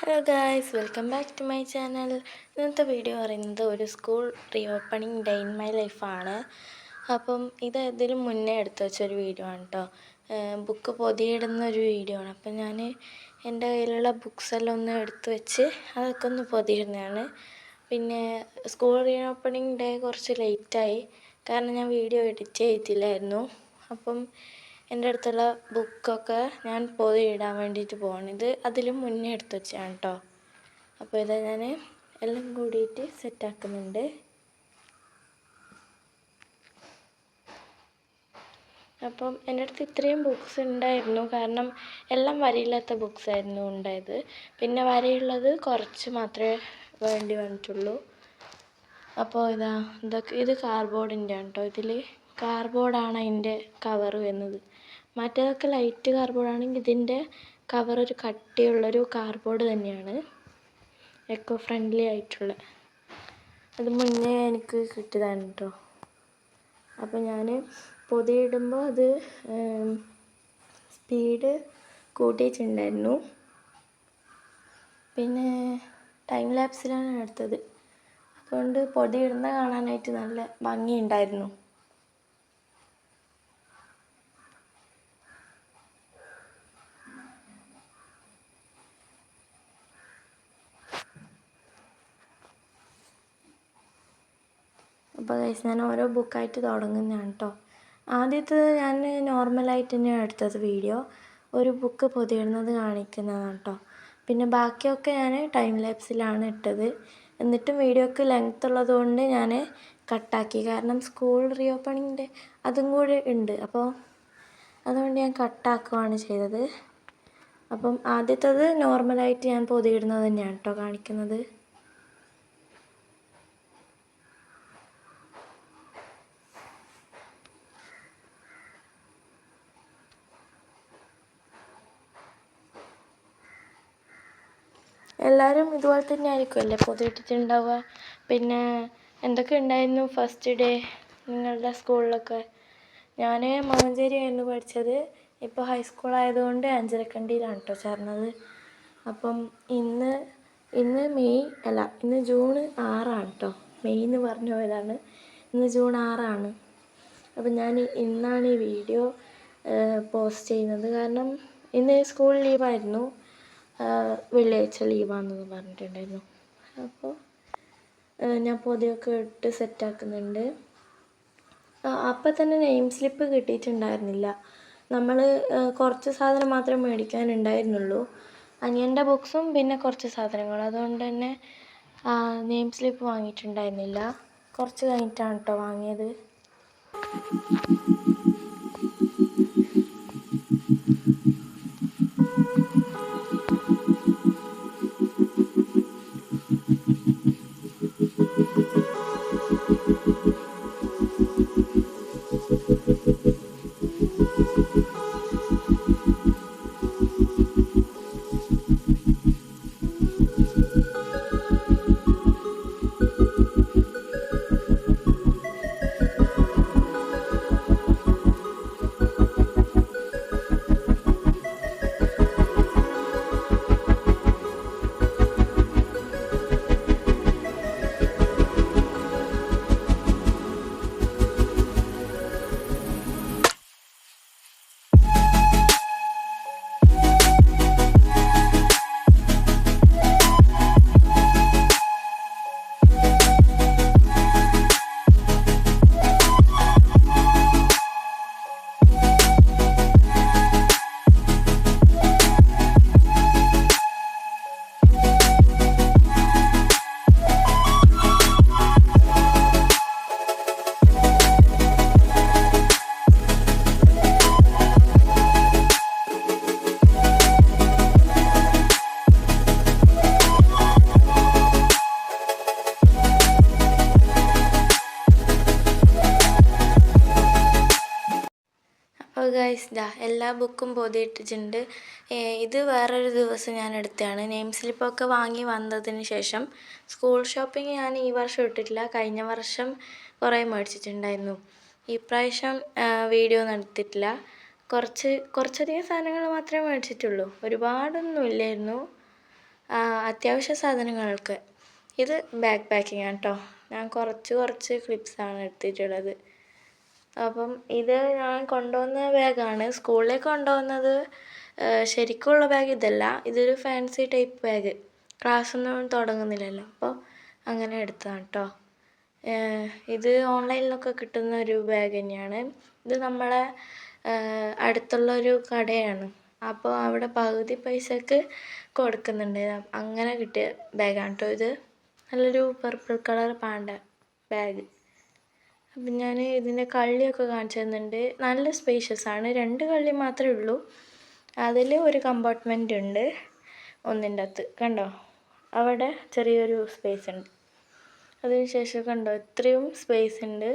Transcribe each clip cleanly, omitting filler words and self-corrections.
Hello guys, welcome back to my channel. ഇന്നത്തെ video പറയുന്നത് ഒരു school reopening day in my ലൈഫാണ്. അപ്പം ഇത് ഇതിലും മുന്നേ എടുത്തു വെച്ചൊരു വീഡിയോ ആണ് കേട്ടോ. ബുക്ക് പൊതിയിടുന്ന ഒരു വീഡിയോ ആണ്. അപ്പം ഞാൻ എൻ്റെ കയ്യിലുള്ള ബുക്സെല്ലാം ഒന്ന് എടുത്തു വെച്ച് അതൊക്കെ ഒന്ന് പൊതിയിടുന്നതാണ്. പിന്നെ സ്കൂൾ റീ ഓപ്പണിംഗ് ഡേ കുറച്ച് ലേറ്റായി, കാരണം ഞാൻ വീഡിയോ എഡിറ്റ് ചെയ്തില്ലായിരുന്നു. അപ്പം എൻ്റെ അടുത്തുള്ള ബുക്കൊക്കെ ഞാൻ പൊതിയിടാൻ വേണ്ടിയിട്ട് പോവാണ്. ഇത് അതിലും മുന്നേ എടുത്ത് വെച്ചാണ് കേട്ടോ. അപ്പോൾ ഇത് ഞാൻ എല്ലാം കൂടിയിട്ട് സെറ്റാക്കുന്നുണ്ട്. അപ്പം എൻ്റെ അടുത്ത് ഇത്രയും ബുക്സ് ഉണ്ടായിരുന്നു, കാരണം എല്ലാം വരയില്ലാത്ത ബുക്സ് ആയിരുന്നു ഉണ്ടായത്. പിന്നെ വരയുള്ളത് കുറച്ച് മാത്രമേ വേണ്ടി വന്നിട്ടുള്ളൂ. അപ്പോൾ ഇത് കാർഡ്ബോർഡിൻ്റെ ആണ് കേട്ടോ. ഇതിൽ കാർഡ്ബോർഡാണ് അതിൻ്റെ കവറ് വരുന്നത്. മറ്റേതൊക്കെ ലൈറ്റ് കാർഡ്ബോർഡാണെങ്കിൽ ഇതിൻ്റെ കവർ ഒരു കട്ടിയുള്ളൊരു കാർഡ്ബോർഡ് തന്നെയാണ്, എക്കോ ഫ്രണ്ട്ലി ആയിട്ടുള്ള. അത് മുന്നേ എനിക്ക് കിട്ടിയതാണ് കേട്ടോ. അപ്പോൾ ഞാൻ പൊതിയിടുമ്പോൾ അത് സ്പീഡ് കൂട്ടിയിട്ടുണ്ടായിരുന്നു. പിന്നെ ടൈം ലാപ്സിലാണ് എടുത്തത്, അതുകൊണ്ട് പൊതിയിടുന്ന കാണാനായിട്ട് നല്ല ഭംഗിയുണ്ടായിരുന്നു. അപ്പോൾ ഗൈസ്, ഞാൻ ഓരോ ബുക്കായിട്ട് തുടങ്ങുന്നതാണ് കേട്ടോ. ആദ്യത്തെ ഞാൻ നോർമലായിട്ട് തന്നെയാണ് എടുത്തത് വീഡിയോ, ഒരു ബുക്ക് പൊതിയിടുന്നത് കാണിക്കുന്നതാണ് കേട്ടോ. പിന്നെ ബാക്കിയൊക്കെ ഞാൻ ടൈം ലാപ്സിലാണ് ഇട്ടത്. എന്നിട്ടും വീഡിയോക്ക് ലെങ്ത് ഉള്ളത് കൊണ്ട് ഞാൻ കട്ടാക്കി, കാരണം സ്കൂൾ റീ ഓപ്പണിങ്ങിൻ്റെ അതും കൂടി ഉണ്ട്. അപ്പോൾ അതുകൊണ്ട് ഞാൻ കട്ടാക്കുകയാണ് ചെയ്തത്. അപ്പം ആദ്യത്തേത് നോർമലായിട്ട് ഞാൻ പൊതിയിടുന്നത് തന്നെയാണ് കേട്ടോ കാണിക്കുന്നത്. എല്ലാവരും ഇതുപോലെ തന്നെ ആയിരിക്കുമല്ലേ പൊതിയിട്ടിട്ടുണ്ടാവുക. പിന്നെ എന്തൊക്കെ ഉണ്ടായിരുന്നു ഫസ്റ്റ് ഡേ നിങ്ങളുടെ സ്കൂളിലൊക്കെ? ഞാൻ മണഞ്ചേരിയായിരുന്നു പഠിച്ചത്. ഇപ്പോൾ ഹൈസ്കൂളായതുകൊണ്ട് അഞ്ചരക്കണ്ടിയിലാണ് കേട്ടോ ചേർന്നത്. അപ്പം ഇന്ന് ജൂൺ 6 കേട്ടോ. മെയ് എന്ന് പറഞ്ഞു പോയതാണ്, ഇന്ന് ജൂൺ 6. അപ്പം ഞാൻ ഇന്നാണ് ഈ വീഡിയോ പോസ്റ്റ് ചെയ്യുന്നത്, കാരണം ഇന്ന് സ്കൂൾ ലീവായിരുന്നു, വെള്ളിയാഴ്ച ലീവാണെന്ന് പറഞ്ഞിട്ടുണ്ടായിരുന്നു. അപ്പോൾ ഞാൻ പൊതിയൊക്കെ ഇട്ട് സെറ്റാക്കുന്നുണ്ട്. അപ്പം തന്നെ നെയിം സ്ലിപ്പ് കിട്ടിയിട്ടുണ്ടായിരുന്നില്ല. നമ്മൾ കുറച്ച് സാധനം മാത്രമേ മേടിക്കാനുണ്ടായിരുന്നുള്ളൂ, അനിയൻ്റെ ബുക്സും പിന്നെ കുറച്ച് സാധനങ്ങൾ. അതുകൊണ്ട് തന്നെ നെയിം സ്ലിപ്പ് വാങ്ങിയിട്ടുണ്ടായിരുന്നില്ല. കുറച്ച് കഴിഞ്ഞിട്ടാണ് കേട്ടോ വാങ്ങിയത്. അപ്പോൾ ഗൈസ്, എല്ലാ ബുക്കും പൊതിയിട്ടിട്ടുണ്ട്. ഇത് വേറൊരു ദിവസം ഞാൻ എടുത്തതാണ്. നെയിം സ്ലിപ്പൊക്കെ വാങ്ങി വന്നതിന് ശേഷം സ്കൂൾ ഷോപ്പിംഗ് ഞാൻ ഈ വർഷം ഇട്ടിട്ടില്ല, കഴിഞ്ഞ വർഷം കുറേ മേടിച്ചിട്ടുണ്ടായിരുന്നു. ഇപ്രാവശ്യം വീഡിയോ ഒന്നും എടുത്തിട്ടില്ല. കുറച്ചധികം സാധനങ്ങൾ മാത്രമേ മേടിച്ചിട്ടുള്ളൂ, ഒരുപാടൊന്നും ഇല്ലായിരുന്നു. അത്യാവശ്യ സാധനങ്ങൾക്ക്. ഇത് ബാക്ക് പാക്കിംഗ് ആണ് കേട്ടോ. ഞാൻ കുറച്ച് ക്ലിപ്സാണ് എടുത്തിട്ടുള്ളത്. അപ്പം ഇത് ഞാൻ കൊണ്ടുവന്ന ബാഗാണ്. സ്കൂളിലേക്ക് കൊണ്ടുവന്നത് ശരിക്കുള്ള ബാഗ് ഇതല്ല. ഇതൊരു ഫാൻസി ടൈപ്പ് ബാഗ്. ക്ലാസ്സൊന്നും തുടങ്ങുന്നില്ലല്ലോ, അപ്പോൾ അങ്ങനെ എടുത്തതാണ് കേട്ടോ. ഇത് ഓൺലൈനിലൊക്കെ കിട്ടുന്ന ഒരു ബാഗ് തന്നെയാണ്. ഇത് നമ്മളെ അടുത്തുള്ളൊരു കടയാണ്. അപ്പോൾ അവിടെ പകുതി പൈസക്ക് കൊടുക്കുന്നുണ്ട്. അങ്ങനെ കിട്ടിയ ബാഗാണ് കേട്ടോ ഇത്. നല്ലൊരു പർപ്പിൾ കളർ പാണ്ട ബാഗ്. അപ്പം ഞാൻ ഇതിൻ്റെ കള്ളിയൊക്കെ കാണിച്ചു തരുന്നുണ്ട്. നല്ല സ്പേഷ്യസ് ആണ്. 2 കള്ളി മാത്രമേ ഉള്ളൂ. അതിൽ ഒരു കമ്പാർട്ട്മെൻ്റ് ഉണ്ട് ഒന്നിൻ്റെ അകത്ത്. കണ്ടോ, അവിടെ ചെറിയൊരു സ്പേസ് ഉണ്ട്. അതിനുശേഷം കണ്ടോ, ഇത്രയും സ്പേസ് ഉണ്ട്.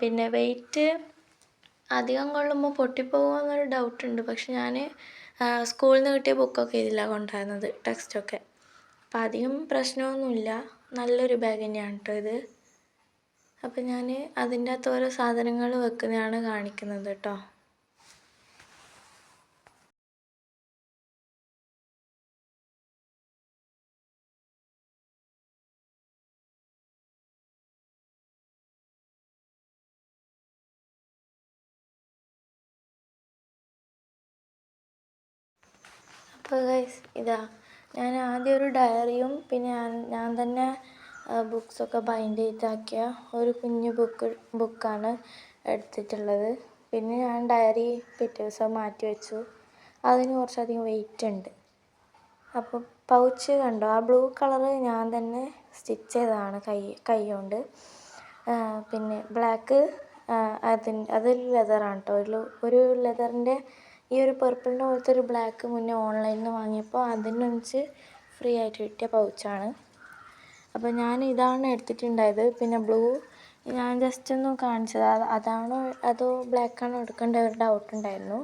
പിന്നെ വെയിറ്റ് അധികം കൊള്ളുമ്പോൾ പൊട്ടിപ്പോകുമോ എന്നൊരു ഡൗട്ടുണ്ട്. പക്ഷെ ഞാൻ സ്കൂളിൽ നിന്ന് കിട്ടിയ ബുക്കൊക്കെ ഇതിലാണ് കൊണ്ടുവരുന്നത്, ടെക്സ്റ്റൊക്കെ. അപ്പം അധികം പ്രശ്നമൊന്നുമില്ല. നല്ലൊരു ബാഗ് തന്നെയാണ് കേട്ടോ ഇത്. അപ്പം ഞാൻ അതിൻ്റെ അകത്ത് ഓരോ സാധനങ്ങൾ വെക്കുന്നതാണ് കാണിക്കുന്നത് കേട്ടോ. അപ്പോൾ ഗൈസ്, ഇതാ ഞാൻ ആദ്യം ഒരു ഡയറിയും പിന്നെ ഞാൻ തന്നെ ബുക്സൊക്കെ ബൈൻഡ് ചെയ്താക്കിയ ഒരു കുഞ്ഞു ബുക്കാണ് എടുത്തിട്ടുള്ളത്. പിന്നെ ഞാൻ ഡയറി പിറ്റേ ദിവസം മാറ്റി വെച്ചു. അതിന് കുറച്ചധികം വെയിറ്റ് ഉണ്ട്. അപ്പോൾ പൗച്ച് കണ്ടോ, ആ ബ്ലൂ കളറ് ഞാൻ തന്നെ സ്റ്റിച്ച് ചെയ്തതാണ് കൈ കൊണ്ട്. പിന്നെ ബ്ലാക്ക് അത് ലെതറാണ് കേട്ടോ. ഒരു ലെതറിൻ്റെ ഈ ഒരു പർപ്പിളിൻ്റെ പോലത്തെ ഒരു ബ്ലാക്ക് മുന്നേ ഓൺലൈനിൽ നിന്ന് വാങ്ങിയപ്പോൾ അതിനൊന്നിച്ച് ഫ്രീ ആയിട്ട് കിട്ടിയ പൗച്ചാണ്. അപ്പോൾ ഞാൻ ഇതാണ് എടുത്തിട്ടുണ്ടായത്. പിന്നെ ബ്ലൂ ഞാൻ ജസ്റ്റ് ഒന്ന് കാണിച്ചത്. അതാണോ അതോ ബ്ലാക്കാണോ എടുക്കേണ്ട ഒരു ഡൗട്ട് ഉണ്ടായിരുന്നു.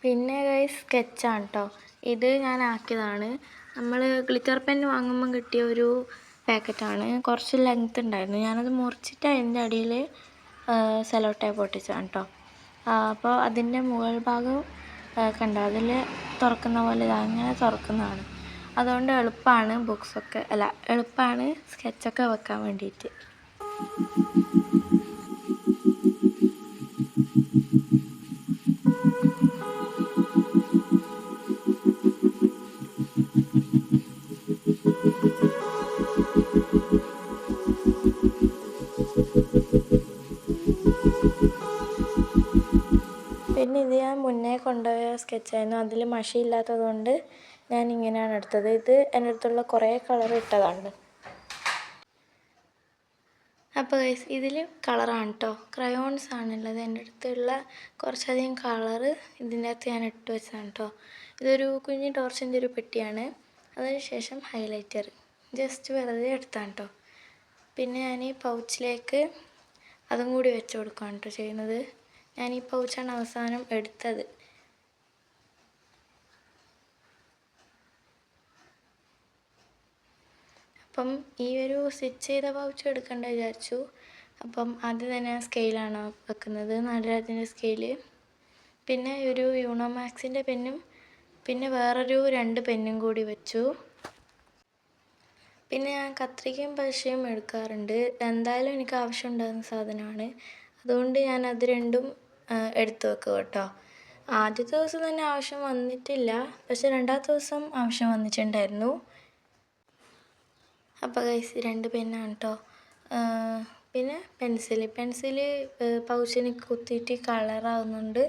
പിന്നെ ഗൈസ് സ്കെച്ചാണ് കേട്ടോ. ഇത് ഞാൻ ആക്കിയതാണ്. നമ്മൾ ഗ്ലിറ്റർ പെൻ വാങ്ങുമ്പം കിട്ടിയ ഒരു പാക്കറ്റാണ്. കുറച്ച് ലെങ്ത്ത് ഉണ്ടായിരുന്നു. ഞാനത് മുറിച്ചിട്ട് അതിൻ്റെ അടിയിൽ സെല്ലോ ടേപ്പ് ഒട്ടിച്ചതാണ് കേട്ടോ. അപ്പോൾ അതിൻ്റെ മുകൾ ഭാഗം കണ്ടോ, അതിൽ തുറക്കുന്ന പോലെ അങ്ങനെ തുറക്കുന്നതാണ്. അതുകൊണ്ട് എളുപ്പമാണ് എളുപ്പമാണ് സ്കെച്ചൊക്കെ വെക്കാൻ വേണ്ടിയിട്ട്. പിന്നെ ഇത് ഞാൻ മുന്നേ കൊണ്ടുപോയ സ്കെച്ചായിരുന്നു. അതിൽ മഷി ഇല്ലാത്തതുകൊണ്ട് ഞാൻ ഇങ്ങനെയാണ് എടുത്തത്. ഇത് എൻ്റെ അടുത്തുള്ള കുറേ കളർ ഇട്ടതാണ്. അപ്പോൾ ഗൈസ് ഇതിൽ കളറാണ് കേട്ടോ, ക്രയോൺസ് ആണുള്ളത്. എൻ്റെ അടുത്തുള്ള കുറച്ചധികം കളറ് ഇതിൻ്റെ അകത്ത് ഞാൻ ഇട്ട് വെച്ചതാണ് കേട്ടോ. ഇതൊരു കുഞ്ഞു ടോർച്ചിൻ്റെ ഒരു പെട്ടിയാണ്. അതിനുശേഷം ഹൈലൈറ്റർ ജസ്റ്റ് വെറുതെ എടുത്താണ് കേട്ടോ. പിന്നെ ഞാൻ ഈ പൗച്ചിലേക്ക് അതും കൂടി വെച്ച് കൊടുക്കുകയാണ് കേട്ടോ ചെയ്യുന്നത്. ഞാൻ ഈ പൗച്ചാണ് അവസാനം എടുത്തത്. അപ്പം ഈ ഒരു സ്റ്റിച്ച് ചെയ്ത പൗച്ച് എടുക്കേണ്ട വിചാരിച്ചു. അപ്പം ആദ്യം തന്നെ സ്കെയിലാണ് വെക്കുന്നത്, നടരാജൻ്റെ സ്കെയില്. പിന്നെ ഒരു യൂണോമാക്സിൻ്റെ പെന്നും പിന്നെ വേറൊരു 2 പെന്നും കൂടി വെച്ചു. പിന്നെ ഞാൻ കത്രികയും പശയും എടുക്കാറുണ്ട്. എന്തായാലും എനിക്ക് ആവശ്യമുണ്ടാകുന്ന സാധനമാണ്. അതുകൊണ്ട് ഞാൻ അത് രണ്ടും എടുത്തു വെക്കും കേട്ടോ. ആദ്യത്തെ ദിവസം തന്നെ ആവശ്യം വന്നിട്ടില്ല, പക്ഷെ രണ്ടാമത്തെ ദിവസം ആവശ്യം വന്നിട്ടുണ്ടായിരുന്നു. അപ്പോൾ ഗൈസ് 2 പെന്നാണ് കേട്ടോ. പിന്നെ പെൻസില് പൗച്ചിന് കുത്തിയിട്ട് കളറാവുന്നുണ്ട്.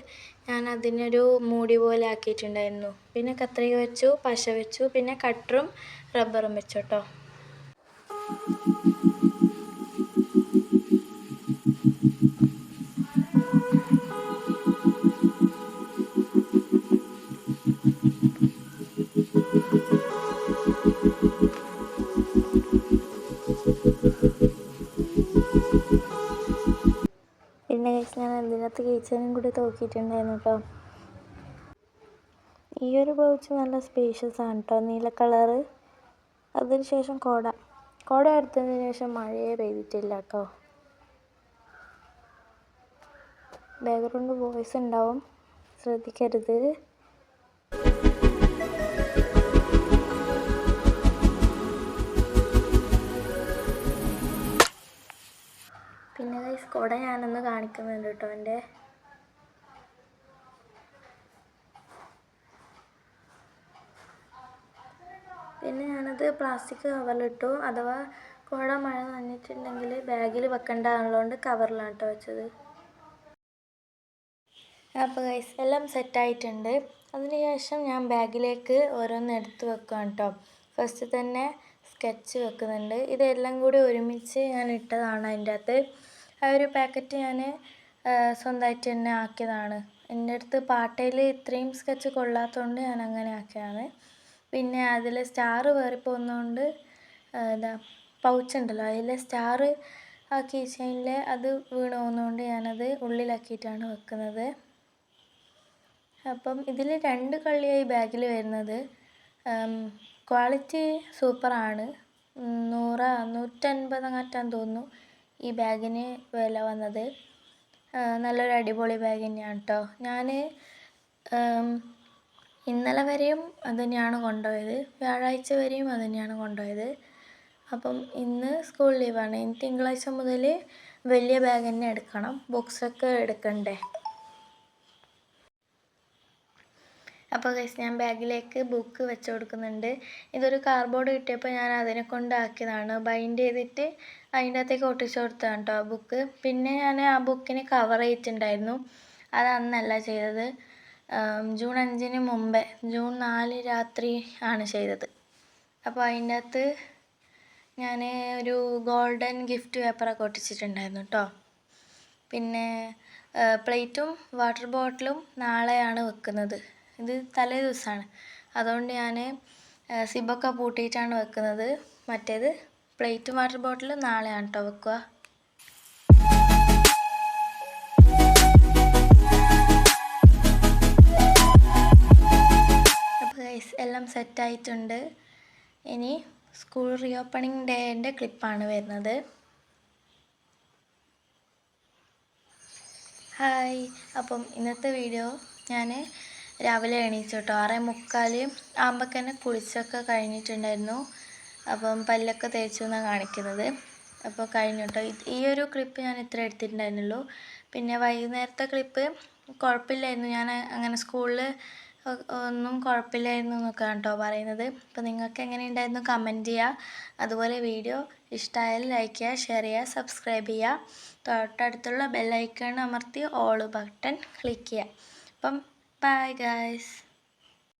ഞാൻ അതിനൊരു മൂടി പോലെ ആക്കിയിട്ടുണ്ടായിരുന്നു. പിന്നെ കത്രിക വെച്ചു, പശ വെച്ചു, പിന്നെ കട്ടറും റബ്ബറും വെച്ചു കേട്ടോ. പിന്നെ ഗൈസ് ഞാൻ അതിനകത്ത് കീച്ചനും കൂടി തൂക്കിയിട്ടുണ്ടായിരുന്നു കേട്ടോ. ഈ ഒരു പൗച്ച് നല്ല സ്പേഷ്യസ് ആണ് കേട്ടോ, നീല കളറ്. അതിനുശേഷം കുട എടുത്തതിന് ശേഷം മഴയെ പെയ്തിട്ടില്ല കേട്ടോ. ബാക്ക്ഗ്രൗണ്ട് വോയിസ് ഉണ്ടാവും, ശ്രദ്ധിക്കരുത്. പിന്നെ ഗൈസ് കുട ഞാനൊന്ന് കാണിക്കുന്നുണ്ട് കേട്ടോ എൻ്റെ. പിന്നെ ഞാനത് പ്ലാസ്റ്റിക് കവറിലിട്ടു. അഥവാ കുട മഴ നനഞ്ഞിട്ടുണ്ടെങ്കിൽ ബാഗിൽ വെക്കേണ്ടതുള്ളതുകൊണ്ട് കവറിലാണ് കേട്ടോ വെച്ചത്. അപ്പോൾ ഗൈസ് എല്ലാം സെറ്റായിട്ടുണ്ട്. അതിനുശേഷം ഞാൻ ബാഗിലേക്ക് ഓരോന്ന് എടുത്ത് വെക്കുകയാണ് കേട്ടോ. ഫസ്റ്റ് തന്നെ സ്കെച്ച് വെക്കുന്നുണ്ട്. ഇതെല്ലാം കൂടി ഒരുമിച്ച് ഞാൻ ഇട്ടതാണ് അതിൻ്റെ അകത്ത്. ആ ഒരു പാക്കറ്റ് ഞാൻ സ്വന്തമായിട്ട് തന്നെ ആക്കിയതാണ്. എൻ്റെ അടുത്ത് പാട്ടയിൽ ഇത്രയും സ്കെച്ച് കൊള്ളാത്തതുകൊണ്ട് ഞാൻ അങ്ങനെ ആക്കിയതാണ്. പിന്നെ അതിൽ സ്റ്റാർ വേറിപ്പോകുന്നതുകൊണ്ട് പൗച്ചുണ്ടല്ലോ, അതിലെ സ്റ്റാർ ആ കീ ചെയിനിൽ അത് വീണ് പോകുന്നതുകൊണ്ട് ഞാനത് ഉള്ളിലാക്കിയിട്ടാണ് വെക്കുന്നത്. അപ്പം ഇതിൽ 2 കള്ളിയായി ബാഗിൽ വരുന്നത്. ക്വാളിറ്റി സൂപ്പറാണ്. 150 അങ്ങാറ്റാന്ന് തോന്നുന്നു ഈ ബാഗിന് വില വന്നത്. നല്ലൊരു അടിപൊളി ബാഗ് തന്നെയാണ് കേട്ടോ. ഞാൻ ഇന്നലെ വരെയും അത് തന്നെയാണ് കൊണ്ടുപോയത്, വ്യാഴാഴ്ച വരെയും അത് തന്നെയാണ് കൊണ്ടുപോയത്. അപ്പം ഇന്ന് സ്കൂൾ ലീവാണ്. ഇനി തിങ്കളാഴ്ച മുതൽ വലിയ ബാഗ് തന്നെ എടുക്കണം, ബുക്സൊക്കെ എടുക്കണ്ടേ. അപ്പോൾ ഗൈസ് ഞാൻ ബാഗിലേക്ക് ബുക്ക് വെച്ച് കൊടുക്കുന്നുണ്ട്. ഇതൊരു കാർഡ്ബോർഡ് കിട്ടിയപ്പോൾ ഞാൻ അതിനെ കൊണ്ടാക്കിയതാണ്. ബൈൻഡ് ചെയ്തിട്ട് അതിൻ്റെ അകത്തേക്ക് ഒട്ടിച്ച് കൊടുത്തതാണ് കേട്ടോ ആ ബുക്ക്. പിന്നെ ഞാൻ ആ ബുക്കിന് കവർ ചെയ്തിട്ടുണ്ടായിരുന്നു. അത് അന്നല്ല ചെയ്തത്, ജൂൺ 5-ന് മുമ്പേ, ജൂൺ 4 രാത്രി ആണ് ചെയ്തത്. അപ്പോൾ അതിൻ്റെ അകത്ത് ഞാൻ ഒരു ഗോൾഡൻ ഗിഫ്റ്റ് പേപ്പറൊക്കെ ഒട്ടിച്ചിട്ടുണ്ടായിരുന്നു കേട്ടോ. പിന്നെ പ്ലേറ്റും വാട്ടർ ബോട്ടിലും നാളെയാണ് വെക്കുന്നത്. ഇത് തലേ ദിവസമാണ്, അതുകൊണ്ട് ഞാൻ സിബൊക്കെ പൂട്ടിയിട്ടാണ് വെക്കുന്നത്. മറ്റേത് പ്ലേറ്റും വാട്ടർ ബോട്ടിലും നാളെയാണ് കേട്ടോ വെക്കുക. അപ്പോൾ ഗൈസ് എല്ലാം സെറ്റായിട്ടുണ്ട്. ഇനി സ്കൂൾ റീഓപ്പണിംഗ് ഡേൻ്റെ ക്ലിപ്പാണ് വരുന്നത്. ഹായ്, അപ്പം ഇന്നത്തെ വീഡിയോ ഞാൻ രാവിലെ എണീച്ചു കേട്ടോ. 6:45 ആകുമ്പോൾ തന്നെ കുളിച്ചൊക്കെ കഴിഞ്ഞിട്ടുണ്ടായിരുന്നു. അപ്പം പല്ലൊക്കെ തേച്ചു എന്നാണ് കാണിക്കുന്നത്. അപ്പോൾ കഴിഞ്ഞു കേട്ടോ. ഈ ഒരു ക്ലിപ്പ് ഞാൻ ഇത്ര എടുത്തിട്ടുണ്ടായിരുന്നുള്ളൂ. പിന്നെ വൈകുന്നേരത്തെ ക്ലിപ്പ് കുഴപ്പമില്ലായിരുന്നു, ഞാൻ അങ്ങനെ സ്കൂളിൽ ഒന്നും കുഴപ്പമില്ലായിരുന്നു എന്നൊക്കെയാണ് കേട്ടോ പറയുന്നത്. അപ്പോൾ നിങ്ങൾക്ക് എങ്ങനെയുണ്ടായിരുന്നു കമൻറ്റ് ചെയ്യുക. അതുപോലെ വീഡിയോ ഇഷ്ടമായാൽ ലൈക്ക് ചെയ്യുക, ഷെയർ ചെയ്യുക, സബ്സ്ക്രൈബ് ചെയ്യുക. തൊട്ടടുത്തുള്ള ബെല്ലൈക്കൺ അമർത്തി ഓൾ ബട്ടൺ ക്ലിക്ക് ചെയ്യുക. അപ്പം ബൈ ഗായ്സ്.